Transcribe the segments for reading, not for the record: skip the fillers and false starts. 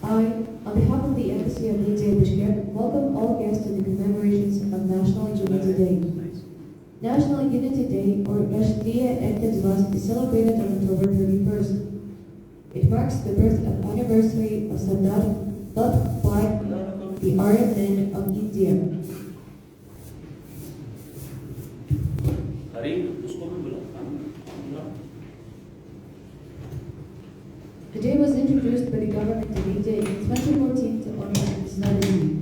I, on behalf of the Embassy of India in Bishkek, welcome all guests to the commemorations of National Unity Day. National Unity Day, or Rashtriya Ekta Divas, is celebrated on October 31st. It marks the birth of anniversary of Sardar Vallabhbhai, the Aryan Man of India. The day was introduced by the government of India in 2014 to honor its legacy.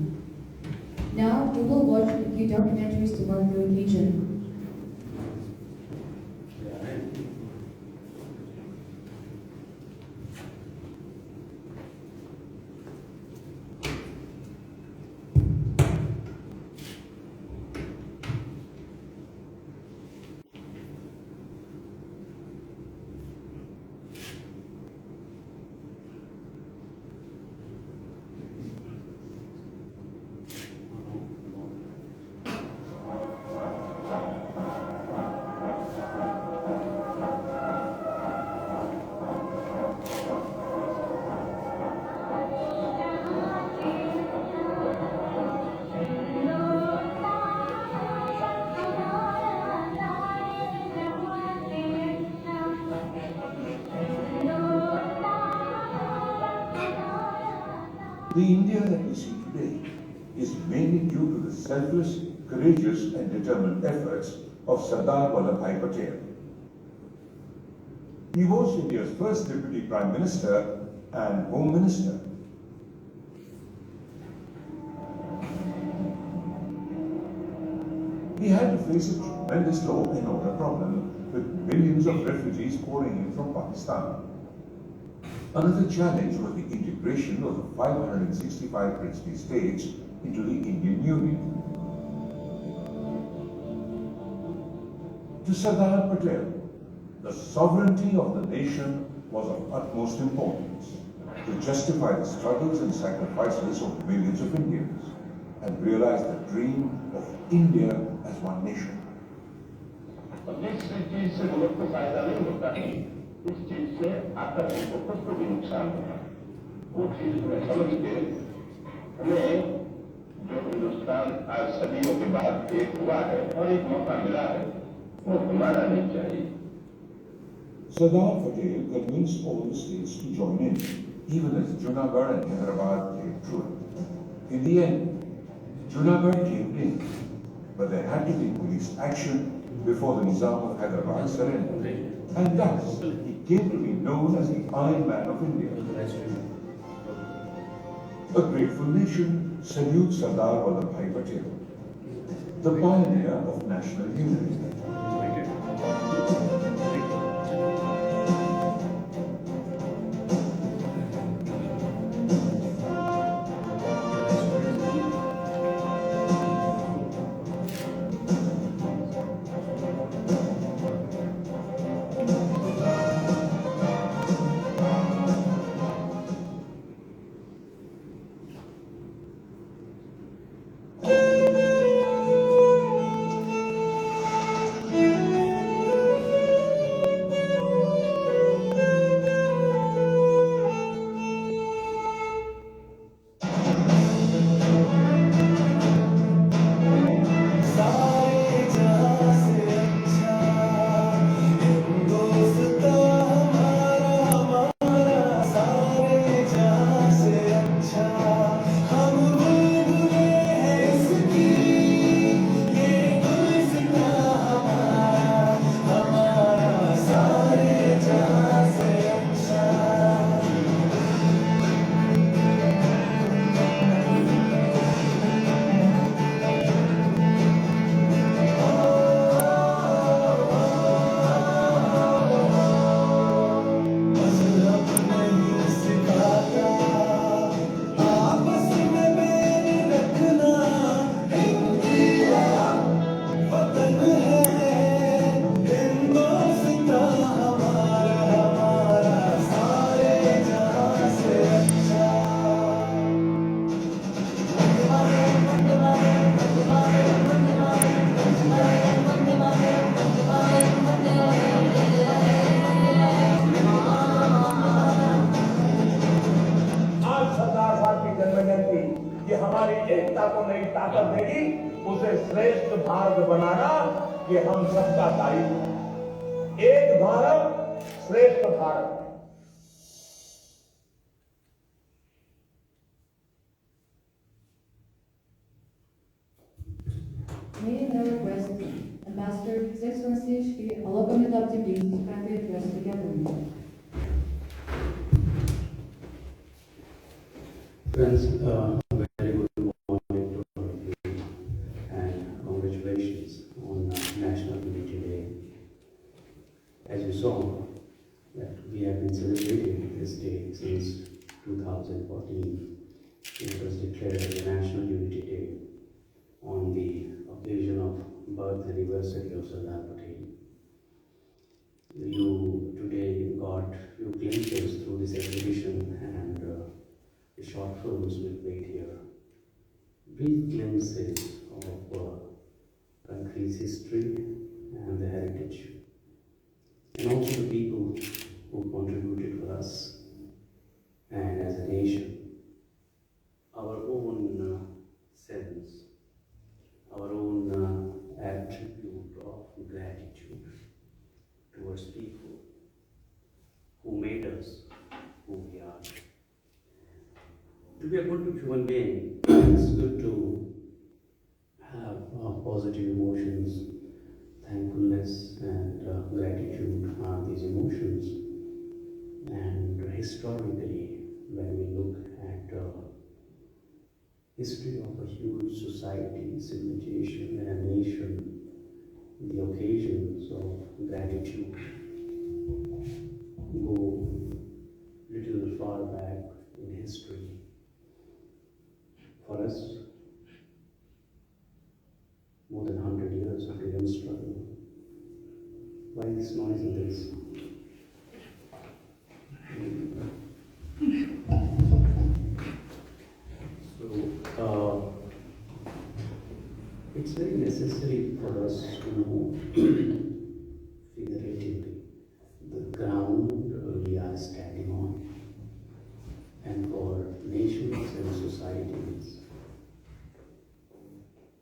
Now, we will watch a few documentaries to mark the occasion. The India that we see today is mainly due to the selfless, courageous and determined efforts of Sardar Vallabhbhai Patel. He was India's first Deputy Prime Minister and Home Minister. He had to face a tremendous law and order problem with millions of refugees pouring in from Pakistan. Another challenge was the integration of the 565 princely states into the Indian Union. To Sardar Patel, the sovereignty of the nation was of utmost importance to justify the struggles and sacrifices of millions of Indians and realize the dream of India as one nation. इस चीज से आतंक को खुद को भी नुकसान होगा वो चीज में समझ के हमें जो हिंदुस्तान आज सदियों के बाद एक हुआ है और एक मौका मिला है वो घुमाना नहीं चाहिए. Sardar Patel convinced all the states to join in, even as Junagadh and Hyderabad came through it. In the end, Junagadh caved in, but there had to be police action before the Nizam of Hyderabad surrendered. And thus, he came to be known as the Iron Man of India. A grateful nation salutes Sardar Vallabhbhai Patel, the pioneer of national unity. ताकत देगी, उसे श्रेष्ठ भारत बनाना ये हम सबका दायित्व है। एक भारत श्रेष्ठ Bharat. May I now request Ambassador His Excellency Shri Olagomed Abdi to kindly address the gathering. Friends, very good morning to all of you and congratulations on National Unity Day. As you saw, that we have been celebrating this day since 2014. It was declared as a National Unity Day on the occasion of birth anniversary of Sardar Patel. You today got few glimpses through this exhibition and the short films we played here. Brief glimpses of country's history and the heritage, and also the people who contributed for us and as a nation. Our own sense, our own attribute of gratitude towards people who made us who we are. To be a good human being, it's good to have positive emotions, thankfulness and gratitude are these emotions. And historically, when we look at history of a huge society, civilization and a nation, the occasions of gratitude go little far back in history. For us, more than 100 years of freedom struggle. Why this noise in this? So, it's very necessary for us to know figuratively the ground we are standing on, and for nations and societies,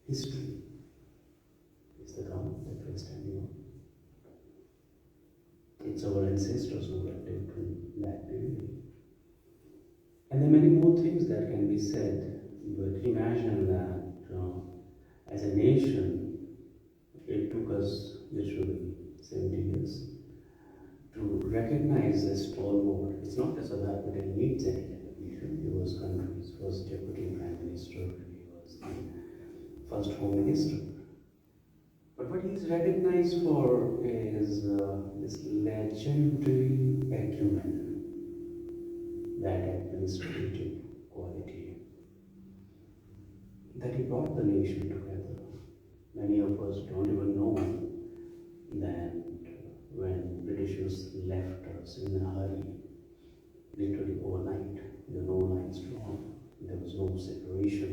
history is the ground that we are standing on. It's our ancestors who have lived in that period. And there are many more things that can be said, but imagine that as a nation, it took us literally 70 years to recognize this stalwart. It's not that Sardar Patel needs any recognition. He was country's first deputy prime minister, he was the first home minister. But what he is recognized for is this legendary acumen, that administrative quality, that he brought the nation together. Many of us don't even know that when Britishers left us in a hurry, literally overnight, there were no lines drawn, there was no separation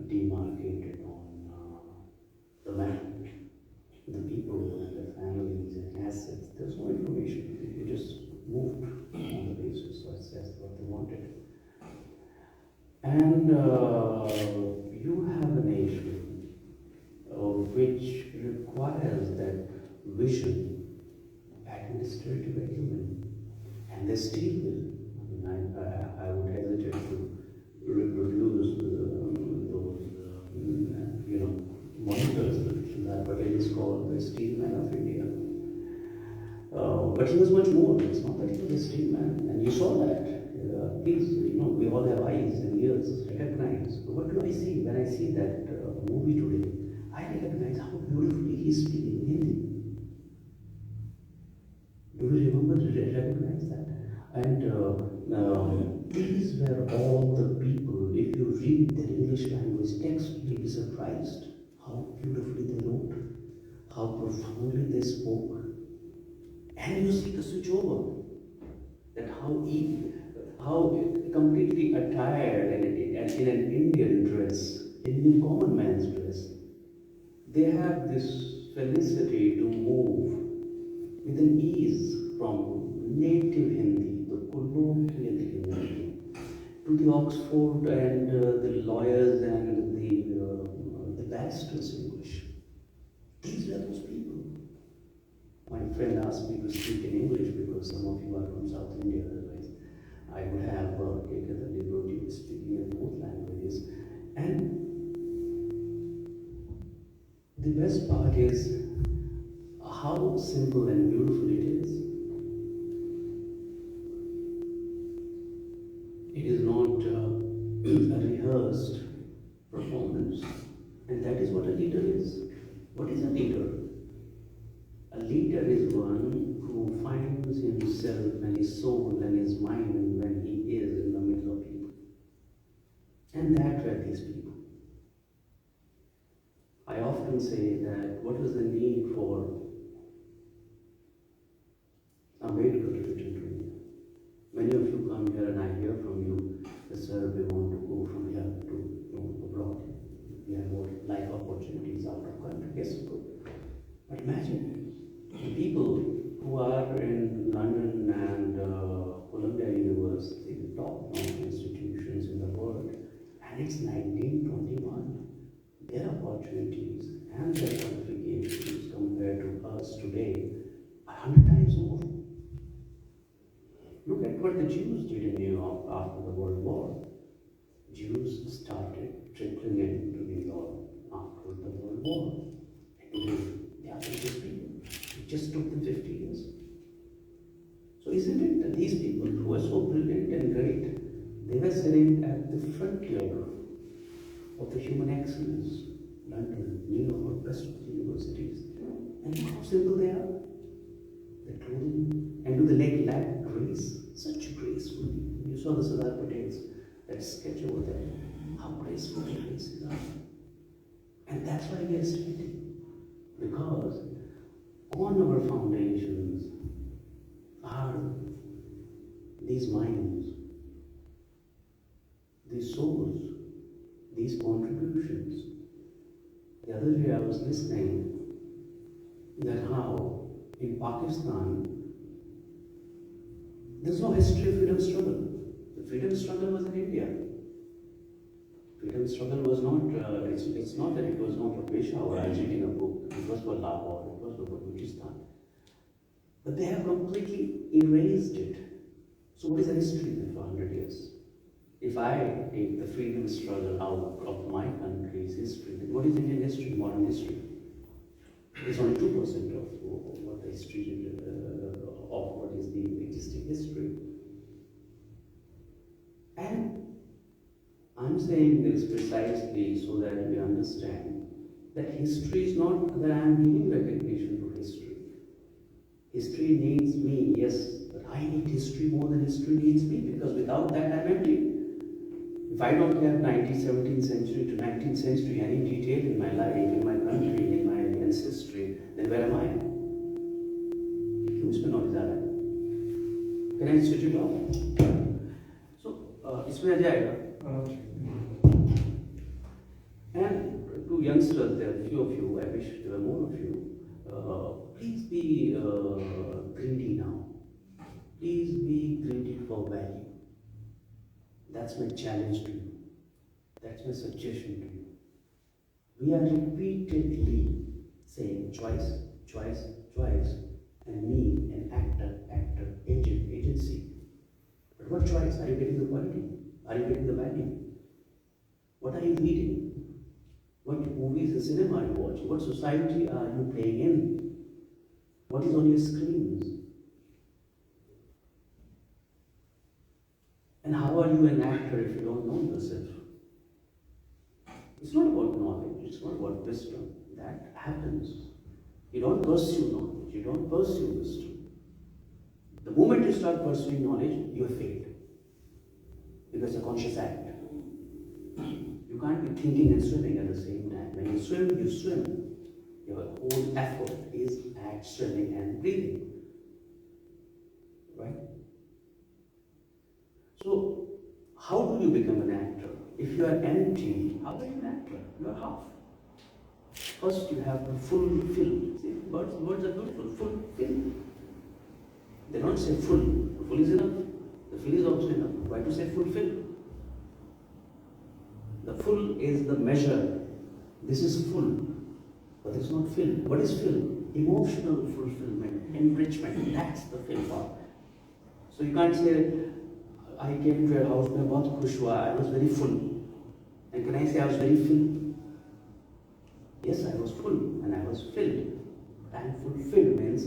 demarcated on the map. The people and their families and assets, there's no information. It just moved on the basis, so that's what they wanted. And you have a nation which requires that vision, administrative acumen, and they still will. I would hesitate to reproduce those, monitors that Patel is called the steel man of India. But he was much more. It's not that he was a steel man, and you saw that. Please, we all have eyes and ears, recognize. What do I see when I see that movie today? I recognize how beautifully he's speaking Hindi. Do you remember to recognize that? And these were all the people. If you read their English language text, you'll be surprised how beautifully they wrote, how profoundly they spoke. And you see the switch over, that how completely attired and in an Indian dress, Indian common man's dress, they have this felicity to move with an ease from native Hindi, the colloquial Hindi, to to the Oxford and the lawyers and the barristers English. These are those people. My friend asked me to speak in English because some of you are from South India, otherwise I would have taken the liberty of speaking in both languages. And the best part is how simple and beautiful it is. It is not a rehearsed performance, and that is what a leader is. What is a leader? A leader is one who finds himself and his soul and his mind when he is in the middle of people. And that were these people. I often say that what was the need for Ambedkar to return to India? Many of you come here and I hear from you, sir, we want to go from here to abroad. We have more life opportunities out of country. Yes, good. But imagine the people who are in London and Columbia University, the top-notch institutions in the world, and it's 1921. Their opportunities and their qualifications compared to us today are 100 times more. Look at what the Jews did in New York after the World War. Jews started trickling into New York after the World War. And they are just people. It just took them 50 years. So isn't it that these people who are so brilliant and great, they were sitting at the frontier of the human excellence, London, New York, rest of the universities. And how simple they are. Their clothing, and do the leg lack grace? Such graceful. You saw the Sardar Patel's, that sketch over there. How graceful the faces are. And that's why we are standing. Because on our foundations are these minds, these souls, these contributions. The other day I was listening that how in Pakistan there's no history of freedom struggle. The freedom struggle was in India. Freedom struggle was not, it's not that it was not for Peshawar, I was reading a book, it was for Lahore, it was for Balochistan. But they have completely erased it. So what is the history then for 100 years? If I take the freedom struggle out of my country's history, then what is Indian history, modern history? It's only 2% of what the history of what is the existing history. And I'm saying this precisely so that we understand that history is not that I'm giving recognition to history. History needs me, yes, but I need history more than history needs me, because without that I'm empty. If I don't have 19th, 17th century to 19th century any detail in my life, in my country, in my ancestry, then where am I? Can I switch it off? So, इसमें आ जाएगा. And to youngsters, there are a few of you, I wish there were more of you, please be greedy now. Please be greedy for value. That's my challenge to you. That's my suggestion to you. We are repeatedly saying twice, and me, an actor, agent, agency. But what choice? Are you getting the quality? Are you getting the value? What are you reading? What movies and cinema are you watching? What society are you playing in? What is on your screens? And how are you an actor if you don't know yourself? It's not about knowledge, it's not about wisdom. That happens. You don't pursue knowledge, you don't pursue wisdom. The moment you start pursuing knowledge, you have failed. Because it's a conscious act. You can't be thinking and swimming at the same time. When you swim, you swim. Your whole effort is at swimming and breathing. Right? So, how do you become an actor? If you are empty, how are you an actor? You are half. First, you have to fulfill. See, words are beautiful. Fulfill. They don't say full. Full is enough. The fill is also enough. Why to say fulfill? full is the measure. This is full, but it's not fill. What is fill? Emotional fulfillment, enrichment. That's the fill part. So you can't say, I came to a house, mein bahut khush hua, I was very full. And can I say I was very filled? Yes, I was full and I was filled. And fulfilled means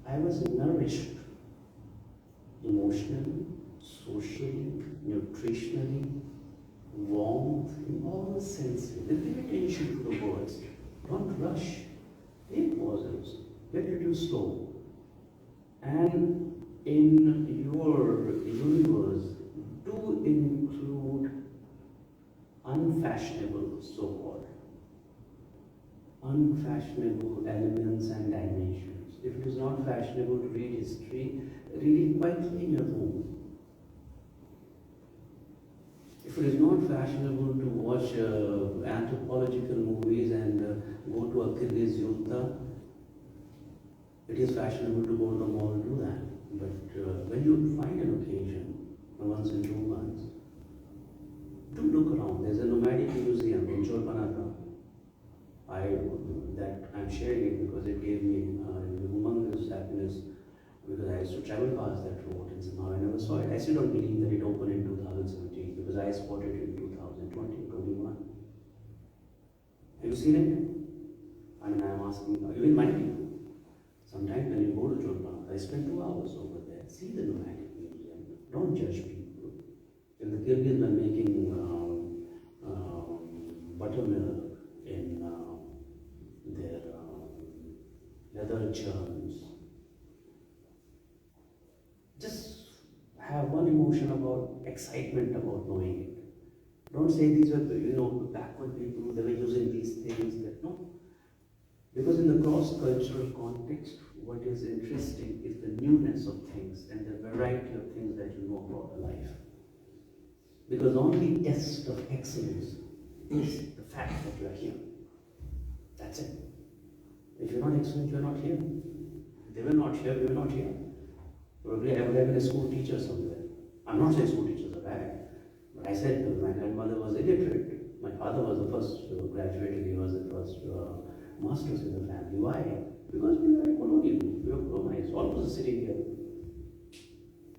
I was nourished emotionally, socially, nutritionally, warmth, in all the senses. Then pay attention to the words. Don't rush. Take pauses. Let it do slow. And in your universe, do include unfashionable, so-called, unfashionable elements and dimensions. If it is not fashionable to read history, read it quietly in your home. If it is not fashionable to watch anthropological movies and go to a Kyrgyz yurta, it is fashionable to go to the mall and do that. But when you find an occasion, once in 2 months, do look around. There's a nomadic museum in Chorpanata. I'm sharing it because it gave me humongous happiness, because I used to travel past that road and somehow I never saw it. I still don't believe that it opened in 2017 because I spotted it in 2020, 21. Have you seen it? I mean, I'm asking, even my people. Sometimes when you go to Chorpanata, I spend 2 hours over there. See the nomadic museum. Don't judge people. If the Kyrgyz are making buttermilk in their leather churns, just have one emotion about excitement about knowing it. Don't say these were, backward people, they were using these things. No. Because in the cross-cultural context, what is interesting is the newness of things and the variety of things that you know about life. Because the only test of excellence is the fact that you are here. That's it. If you're not excellent, you're not here. If they were not here, we were not here. Probably I would have been a school teacher somewhere. I'm not saying school teachers are bad, but I said my grandmother was illiterate. My father was the first graduate, he was the first masters in the family. Why? Because we were colonial, we were colonized, all was sitting here.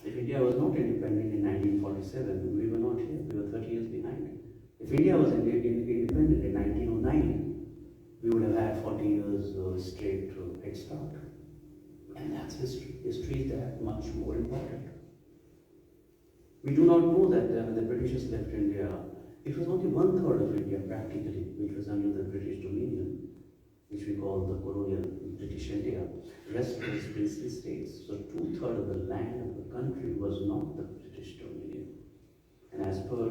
If India was not independent in 1947, we were not here, we were 30 years behind. If India was independent in 1909, we would have had 40 years straight head start. And that's history. History is that much more important. We do not know that when the Britishers left India, it was only 1/3 of India practically, which was under the British dominion, which we call the colonial British India. The rest was princely states. So 2/3 of the land of the country was not the British dominion. And as per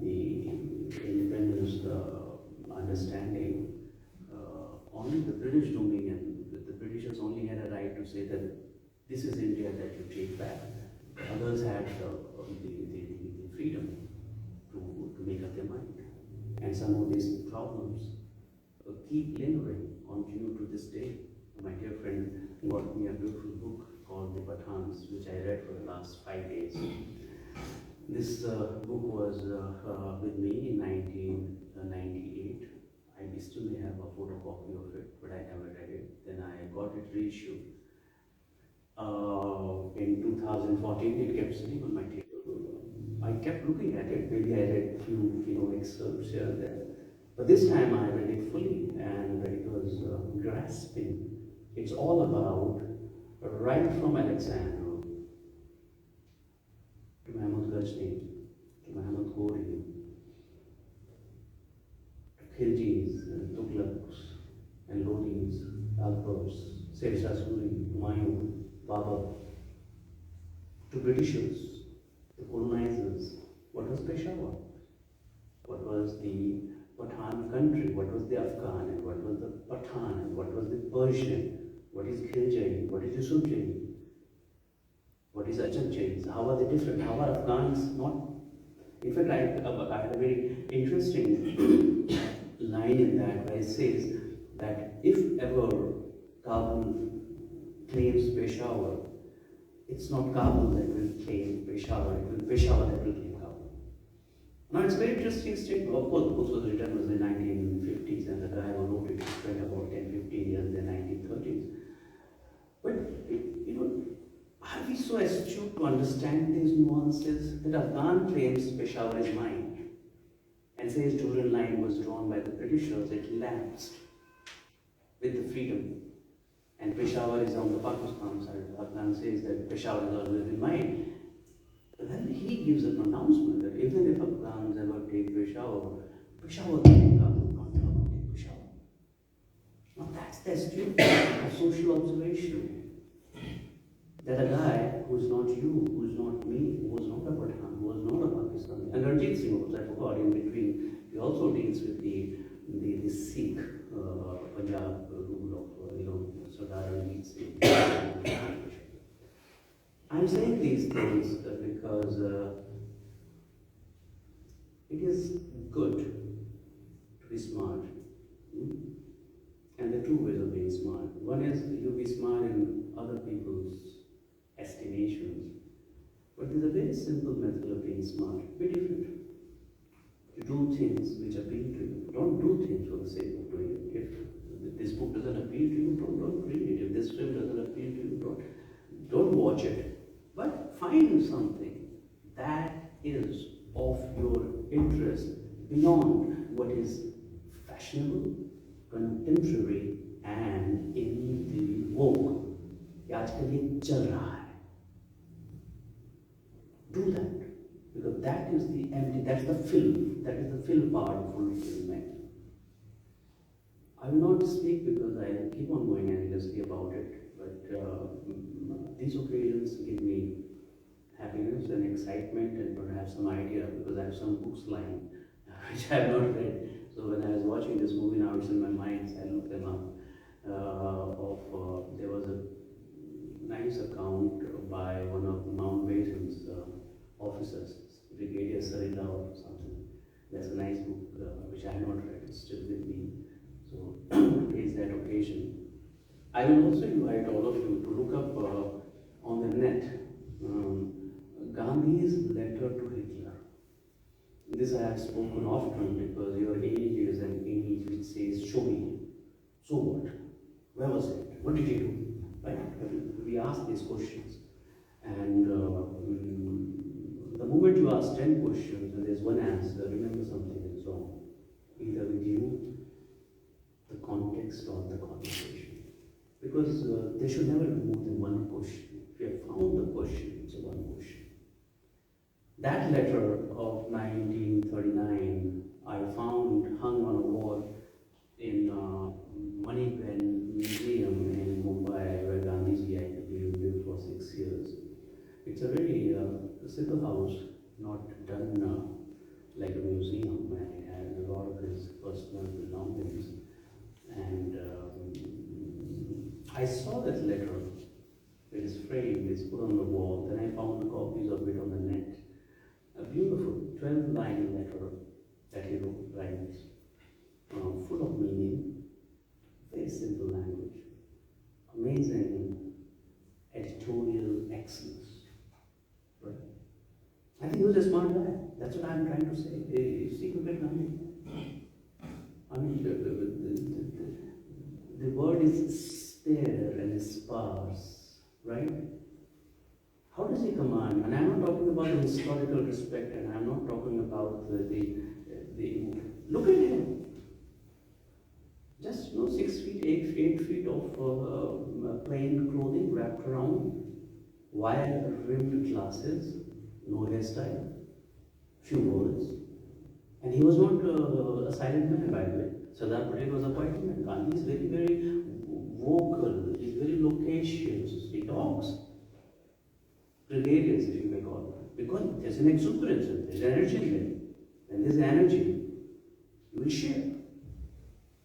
the independence understanding, only the British dominion, the Britishers only had a right to say that this is India that you take back. Others had the freedom to make up their mind. And some of these problems keep lingering, continue to this day. My dear friend got me a beautiful book called The Pathans, which I read for the last 5 days. This book was with me in 1998. I still may have a photocopy of it, but I never read it. Then I got it reissued. In 2014, it kept sitting on my table. I kept looking at it. Maybe I read a few excerpts here and there. But this time I read it fully, and it was grasping. It's all about, right from Alexander to Mahmud Ghazni, to Mahmud Ghori, Kyrgyz and Tughlaqs and Lodis, Akbars, Sirsa Suri, Humayun, Babur, to Britishers, the colonizers. What was Peshawar? What was the Pathan country? What was the Afghan? And what was the Pathan? And what was the Persian? What is Khilji? What is Yusufji? What is Achanchis? How are they different? How are Afghans not? In fact, I had a very interesting line in that where it says that if ever Kabul claims Peshawar, it's not Kabul that will claim Peshawar, it will be Peshawar that will claim Kabul. Now it's very interesting statement. Of course, the book was written in the 1950s, and the guy who wrote it spent about 10-15 years in the 1930s. But you know, are we so astute to understand these nuances that Afghan claims Peshawar is mine and says Durand line was drawn by the Britishers? It lapsed with the freedom, and Peshawar is on the Pakistan side. Afghan says that Peshawar has always been mine. But then he gives an announcement that even if Afghans ever take Peshawar, Peshawar will not take Peshawar. Now that's the astute social observation. That a guy who is not you, who is not me, who was not a Pathan, who was not a Pakistani, and Ranjit Singh, of course, I forgot, in between, he also deals with the Sikh Punjab rule of Sardar Ranjit Singh. I'm saying these things because it is good to be smart. And there are two ways of being smart. One is you be smart in other people's estimations. But there's a very simple method of being smart. Be different. You do things which appeal to you. Don't do things for the sake of doing it. If this book doesn't appeal to you, don't read it. If this film doesn't appeal to you, don't watch it. But find something that is of your interest beyond what is fashionable, contemporary, and in the vogue. ये आजकल ये चल रहा है. Do that, because that is the empty, that's the film, that is the film part of full film. I will not speak because I keep on going endlessly about it, but these occasions give me happiness and excitement and perhaps some idea, because I have some books lying which I have not read. So when I was watching this movie, now it's in my mind, so I looked them up. There was a nice account by one of Mount Basin's officers, Brigadier Sarita or something. There's a nice book which I have not read, it's still with me. So today's that occasion. I will also invite all of you to look up on the net Gandhi's letter to Hitler. This I have spoken often because your age is an age which says, show me. So what? Where was it? What did he do? Right? We ask these questions. And the moment you ask 10 questions and there's one answer, remember something is wrong. Either with you, the context, or the conversation. Because there should never be more than one question. If you have found the question, it's a one question. That letter of 1939, I found hung on a wall in Manipen Museum in Mumbai, where Gandhiji, I believe, lived for 6 years. It's a very simple house, not done like a museum, and it has a lot of his personal belongings. And I saw that letter. It is framed, it's put on the wall. Then I found the copies of it on the net. A beautiful 12-line letter that he wrote, writes, full of meaning, very simple language, amazing editorial excellence. Right? I think he was a smart guy. That's what I'm trying to say. Secret Gandhi. I mean, the word is spare and sparse, right? How does he command? And I'm not talking about the historical respect, and I'm not talking about the look at him. Just 6 feet, 8 feet of plain clothing wrapped around, wire-rimmed glasses, no hairstyle, few words. And he was not a silent man, by the way. Sardar Patel was a quiet man. Gandhi is very, very vocal, he's very loquacious, he talks. Gregarious, if you may call it. Because there's an exuberance, there's energy there. And there's energy, you will share.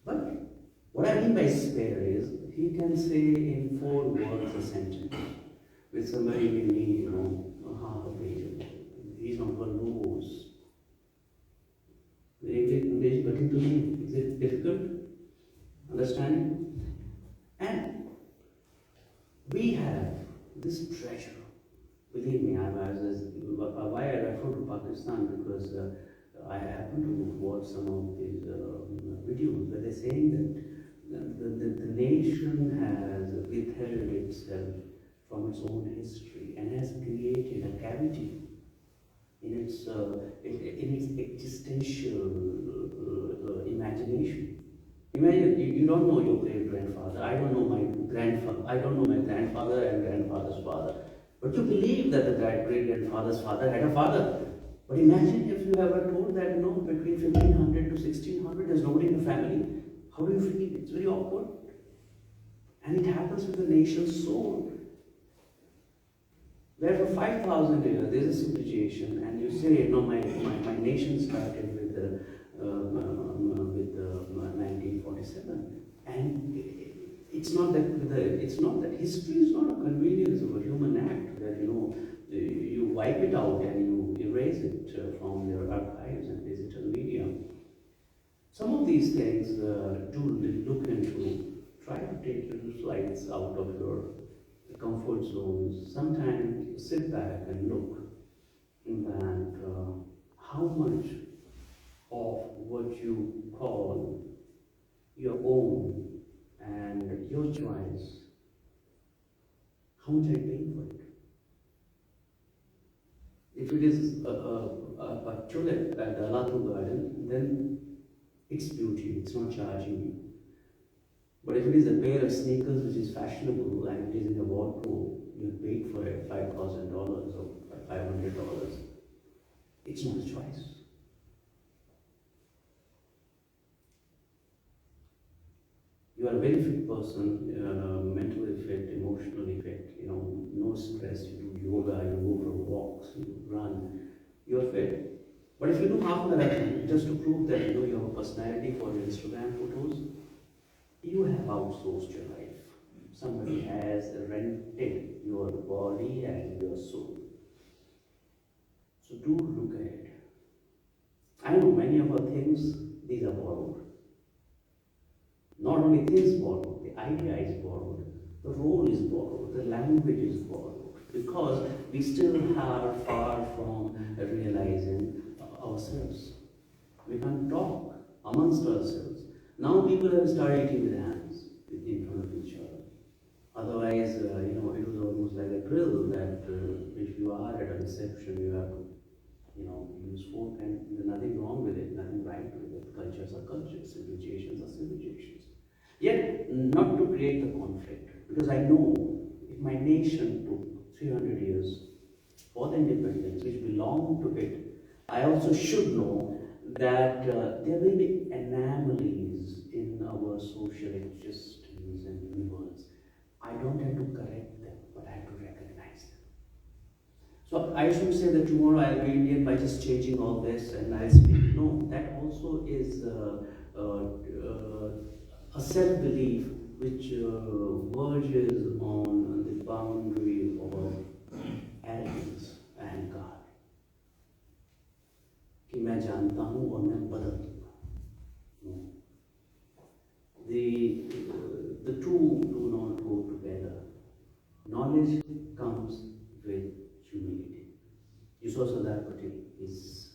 But what I mean by spare is, he can say in 4 words a sentence, which somebody may need, half a page. He's not verbose. But into me, is it difficult? Understanding? And we have this treasure. Believe me, why I refer to Pakistan, because I happen to watch some of these videos where they're saying that the nation has withheld itself from its own history and has created a cavity in its existential imagination. Imagine you don't know your great grandfather. I don't know my grandfather. I don't know my grandfather and grandfather's father. But you believe that the great grandfather's father had a father. But imagine if you ever told that between 1500 to 1600 there's nobody in the family. How do you feel? It's very awkward. And it happens with the nation's soul. Where for 5,000 years there's a civilization, and you say, no, my nation started with 1947, and it's not that history is not a convenience of a human act that you wipe it out and you erase it from your archives and digital media. Some of these things do look into, try to take little flights out of your comfort zones. Sometimes sit back and look at how much of what you call your own and your choice, how much are you paying for it? If it is a tulip at the Alatu garden, then it's beauty, it's not charging you. But if it is a pair of sneakers which is fashionable and it is in a wardrobe, you paid for it $5,000 or $500, it's not a choice. You are a very fit person, mentally fit, emotionally fit, no stress, you do yoga, you go for walks, you run, you're fit. But if you do half marathon, just to prove that you have a personality for your Instagram photos, you have outsourced your life. Somebody has rented your body and your soul. So do look at it. I know many of our things, these are borrowed. Not only things borrowed, the idea is borrowed, the role is borrowed, the language is borrowed, because we still are far from realizing ourselves. We can't talk amongst ourselves. Now people have started eating with hands in front of each other. Otherwise, it was almost like a drill that if you are at a reception, you have to, use fork, and there's nothing wrong with it, nothing right with it. Cultures are cultures, civilizations are civilizations. Yet, not to create the conflict, because I know if my nation took 300 years for the independence, which belonged to it, I also should know that there will be anomalies in our social existence and universe. I don't have to correct them, but I have to recognize them. So I should say that tomorrow I'll be Indian by just changing all this and I'll speak. No, that also is a self-belief which verges on the boundary of arrogance and God. कि मैं जानता हूँ और मैं बदल दूँगा. The two do not go together. Knowledge comes with humility. You saw Sardar Patel is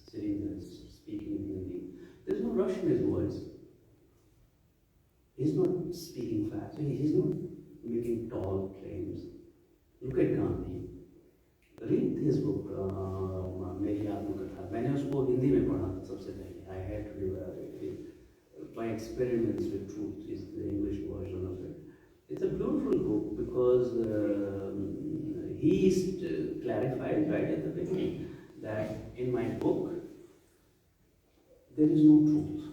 sitting there speaking in Hindi. There's no rush in his voice. He's not speaking fast. He's not making tall claims. Look at Gandhi. Read his book, मेरी आत्मकथा. मैंने उसको हिंदी में पढ़ा था सबसे पहले. I had to my experiments with truth is the English version of it. It's a beautiful book because he clarifies right at the beginning that in my book there is no truth.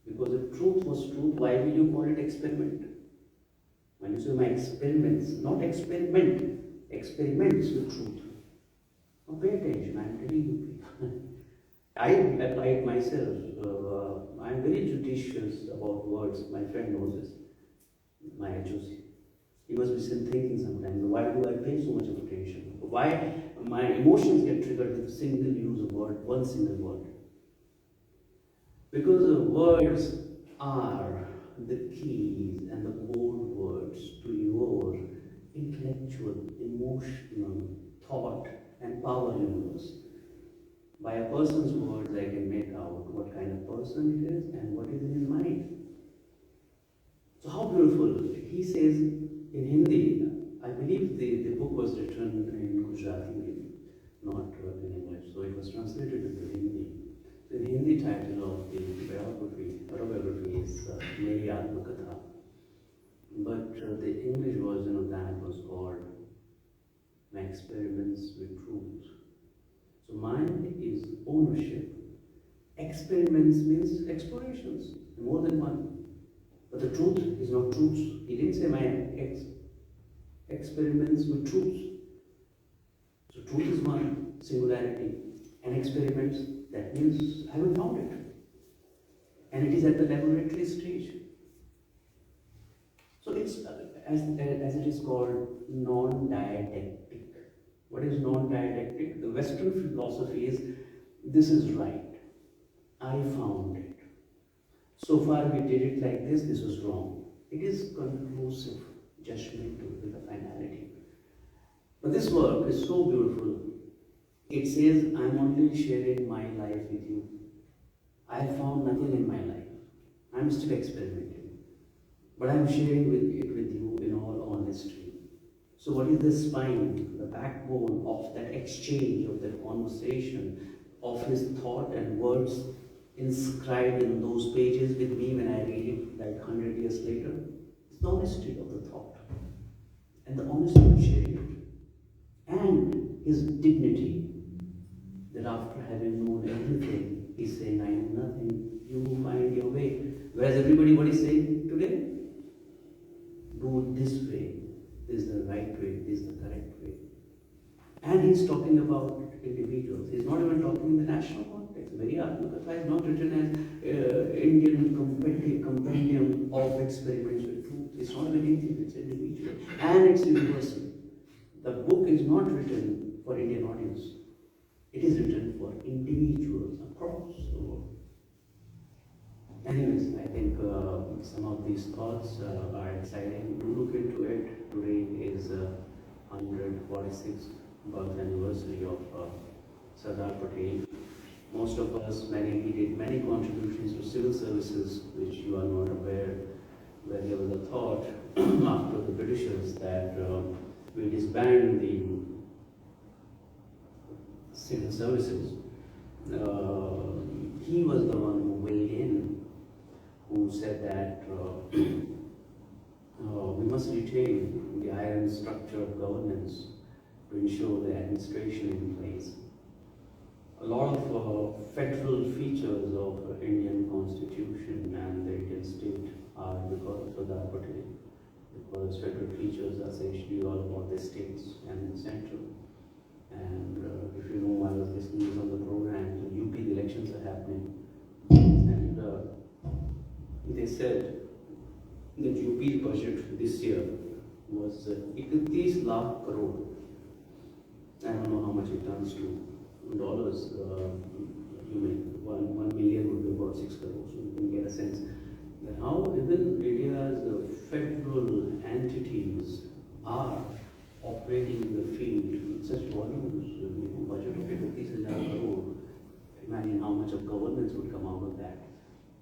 Because if truth was truth, why will you call it experiment? When you say my experiments, not experiment, experiments with truth. Now pay attention, I am telling you people. I apply it myself. I am very judicious about words. My friend knows this. My HOC. He must be still thinking sometimes, why do I pay so much of attention? Why my emotions get triggered with a single use of word, one single word? Because the words are the keys and the code words to your intellectual, emotional, thought and power universe. By a person's words, I can make out what kind of person it is and what is in his mind. So how beautiful. He says in Hindi, I believe the book was written in Gujarati, maybe, not in English, so it was translated into Hindi. So the Hindi title of the autobiography is Meri Atmakatha. But the English version of that was called My Experiments with Truth. So mine is ownership. Experiments means explorations, more than one. But the truth is not truths. He didn't say my experiments with truths. So truth is one, singularity. And experiments, that means I haven't found it. And it is at the laboratory stage. So it's, as it is called, non-dialectic. What is non-dialectic? The Western philosophy is, this is right. I found it. So far we did it like this was wrong. It is conclusive, judgmental with a finality. But this work is so beautiful. It says, I'm only sharing my life with you. I have found nothing in my life. I'm still experimenting. But I'm sharing it with you in all honesty. So what is the spine, the backbone of that exchange, of that conversation, of his thought and words inscribed in those pages with me when I read it like 100 years later? It's the honesty of the thought and the honesty of sharing it, and his dignity that after having known everything, he's saying, I know nothing, you find your way. Whereas everybody, what is saying today? Do it this way, this is the right way, this is the correct way. And he's talking about individuals. He's not even talking in the national context. Meri Atmakatha is not written as Indian compendium of experiments with truth. It's not even anything, it's individual. And it's universal. The book is not written for Indian audience. It is written for individuals across the world. Anyways, I think some of these thoughts are exciting. Do look into it. Today is 146th birth anniversary of Sardar Patel. Most of us, he did many contributions to civil services, which you are not aware, where there was a thought after the Britishers that we disband the civil services. He was the one who weighed in, who said that we must retain the iron structure of governance to ensure the administration in place. A lot of federal features of Indian constitution and the Indian state are because of Sardar Patel, because federal features are essentially all about the states and the central. And if you know, I was listening to some of the programs, in UP the elections are happening, and they said that UP's budget this year was 31 lakh crore. I don't know how much it turns to dollars. You mean 1 million would be about 6 crores. So you can get a sense that how even India's federal entities are operating in the field in such volumes. Budget of 31 lakh crore. Imagine how much of governance would come out of that.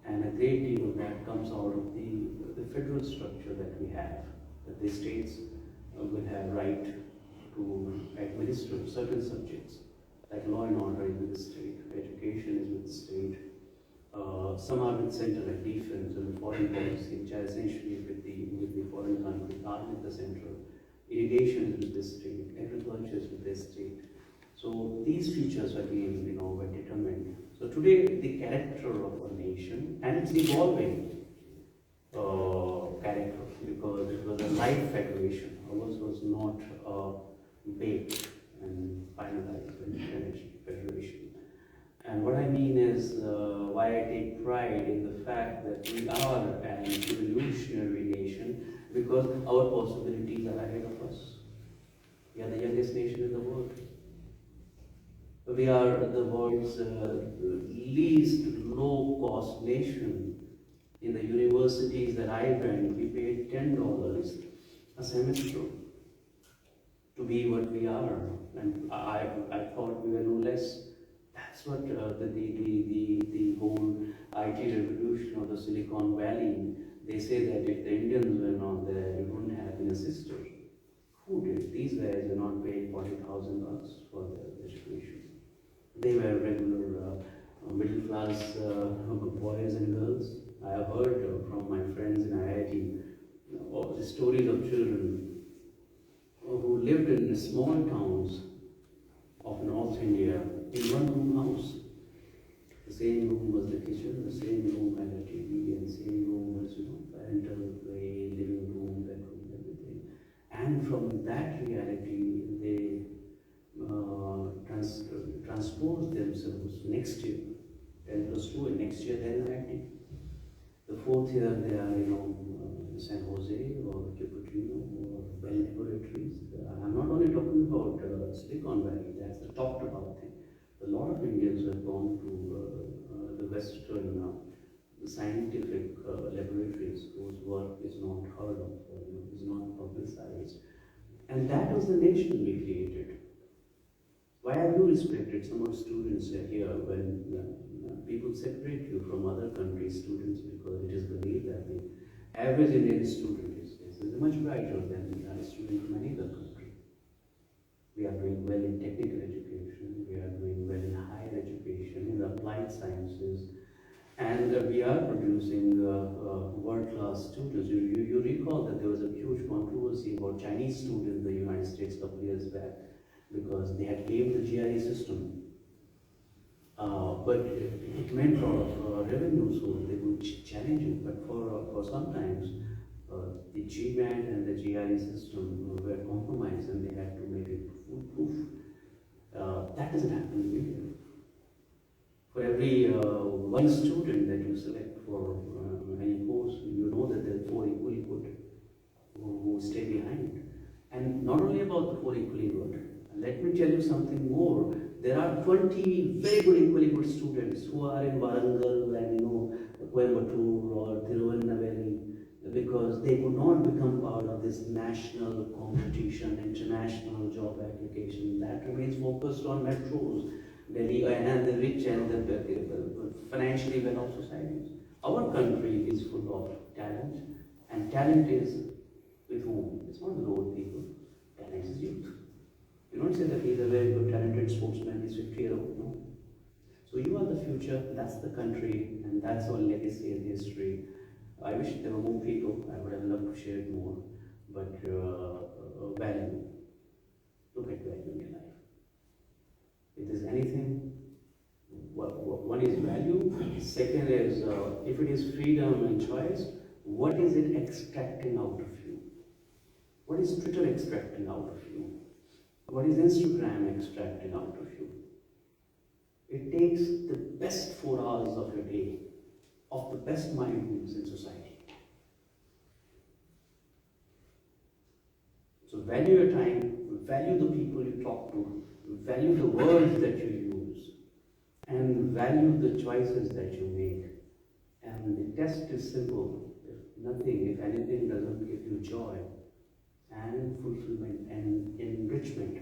And a great deal of that comes out of the federal structure that we have, that the states will have right to administer certain subjects, like law and order is with the state, education is with the state, some are with center like defense and foreign policy, which are essentially with the foreign country, army with the central, irrigation is with the state, agriculture is with the state. So these features again, were determined. So today the character of a nation, and it's evolving character, because it was a live federation. Ours was not baked and finalized and finished federation. And what I mean is why I take pride in the fact that we are an evolutionary nation, because our possibilities are ahead of us. We are the youngest nation in the world. We are the world's least low-cost nation. In the universities that I went, we paid $10 a semester to be what we are. And I thought we were no less. That's That's what the whole IT revolution of the Silicon Valley, they say that if the Indians were not there, it wouldn't have been a sister. Who did? These guys were not paying $40,000 for their education. They were regular middle class boys and girls. I have heard from my friends in IIT of the stories of children who lived in small towns of North India in one room house. The same room was the kitchen, the same room had a TV, and the same room was, parental play, living room, bedroom, everything. And from that reality, they transposed themselves next year, 10 plus 2, and next year they're in IIT. The fourth year they are, in San Jose or Cupertino or Bell Laboratories. I'm not only talking about Silicon Valley, that's the talked about thing. A lot of Indians have gone to the Western scientific laboratories whose work is not heard of or is not publicized. And that was the nation we created. Why have you respected some of the students here when people separate you from other countries' students because it is believed that the average Indian student is much brighter than a student from any other country. We are doing well in technical education, we are doing well in higher education, in applied sciences, and we are producing world-class students. You recall that there was a huge controversy about Chinese students in the United States a couple of years back because they had claimed the GI system. But it meant a lot of revenue, so they would challenge it. But for sometimes, the GMAT and the GI system were compromised and they had to make it foolproof. That doesn't happen in India. For every one student that you select for any course, you know that there are 4 equally good who stay behind. And not only about the 4 equally good, let me tell you something more. There are 20 very good, equally good students who are in Warangal and Coimbatore or Tiruvannaveli because they could not become part of this national competition, international job application that remains focused on metros, Delhi and the rich and the financially well-off societies. Our country is full of talent, and talent is with whom? It's not with old people. Talent is youth. You don't say that he's a very good, talented sportsman, he's 50-year-old, no. So you are the future, that's the country, and that's our legacy and history. I wish there were more people, I would have loved to share it more, but value. Look at value in your life. If there's anything, one is value, second is, if it is freedom and choice, what is it extracting out of you? What is Twitter extracting out of you? What is Instagram extracting out of you? It takes the best 4 hours of your day, of the best minds in society. So value your time, value the people you talk to, value the words that you use, and value the choices that you make. And the test is simple. If anything doesn't give you joy and fulfillment and enrichment,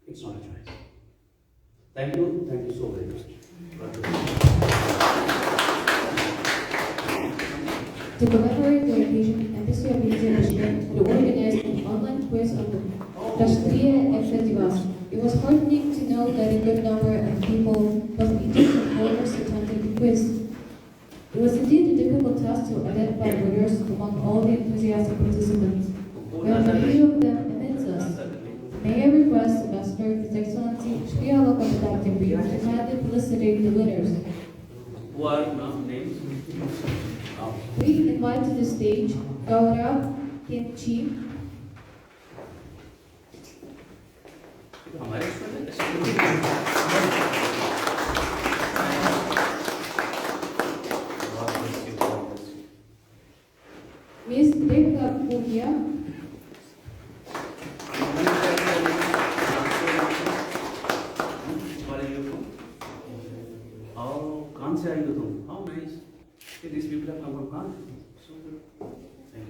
it's not a choice. Thank you so very much. To commemorate the occasion, Embassy of India Bishkek had organized an online quiz on the Dashtriya Ekta. It was heartening to know that a good number of people, both Indians and foreigners, attended the quiz. It was indeed a difficult task to identify winners among all the enthusiastic participants. We have a few of them amidst us. May I request Ambassador His Excellency Shri Alaka to kindly felicitate the winners. Who are names? We invite to the stage Gaurav Kimchi, Ms. Rekha Punia, Where are you from? Oh, Khan se aaye ho tum? How nice. These people have come from Khan. So good. Thank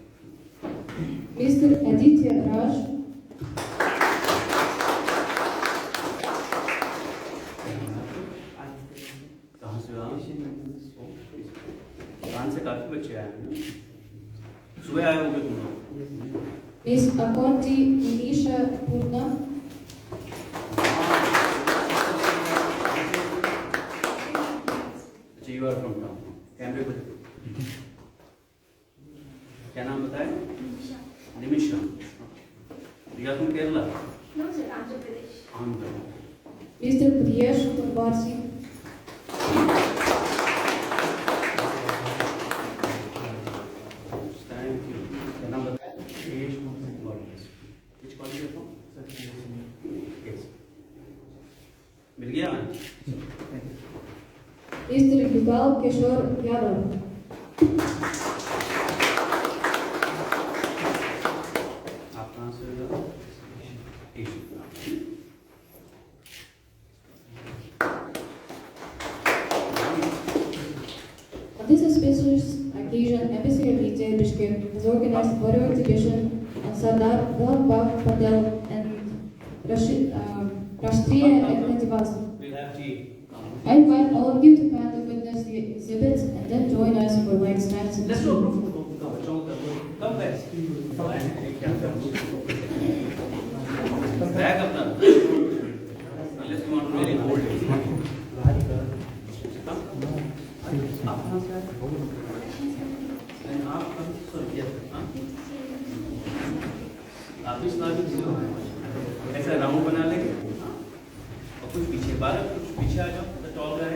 you. Mr. Aditya Raj, सुबह आए होगे तुम लोग। Miss Akonti Nisha Purna. अच्छा, you are from town. कैमरे पर क्या नाम बताए? Nimisha. You are from Kerala? No, sir, Andhra Pradesh. Andhra. Mr. Priyesh Kurbarsi. Thank you. क्या नाम बताए? Priyesh Kurbarsi. Which college are you from? Yes. मिल गया? Mr. Yugal Kishore Yadav. आप कहाँ से हो? On this auspicious occasion, Embassy of India Bishkek has organized a photo exhibition on Sardar Vallabhbhai Patel and Rashtriya Ekta Divas. We'll have tea. I invite all of you to kindly witness the exhibits and then join us for like snacks and Let's tea. go. Come back. Bag अपना. Unless you want to really hold it. आप कहाँ से आए? आप sorry yes. आप इस नाविक से हो. ऐसा राउंड बना लेंगे. और कुछ पीछे बालक कुछ पीछे आ जाओ. The tall guy.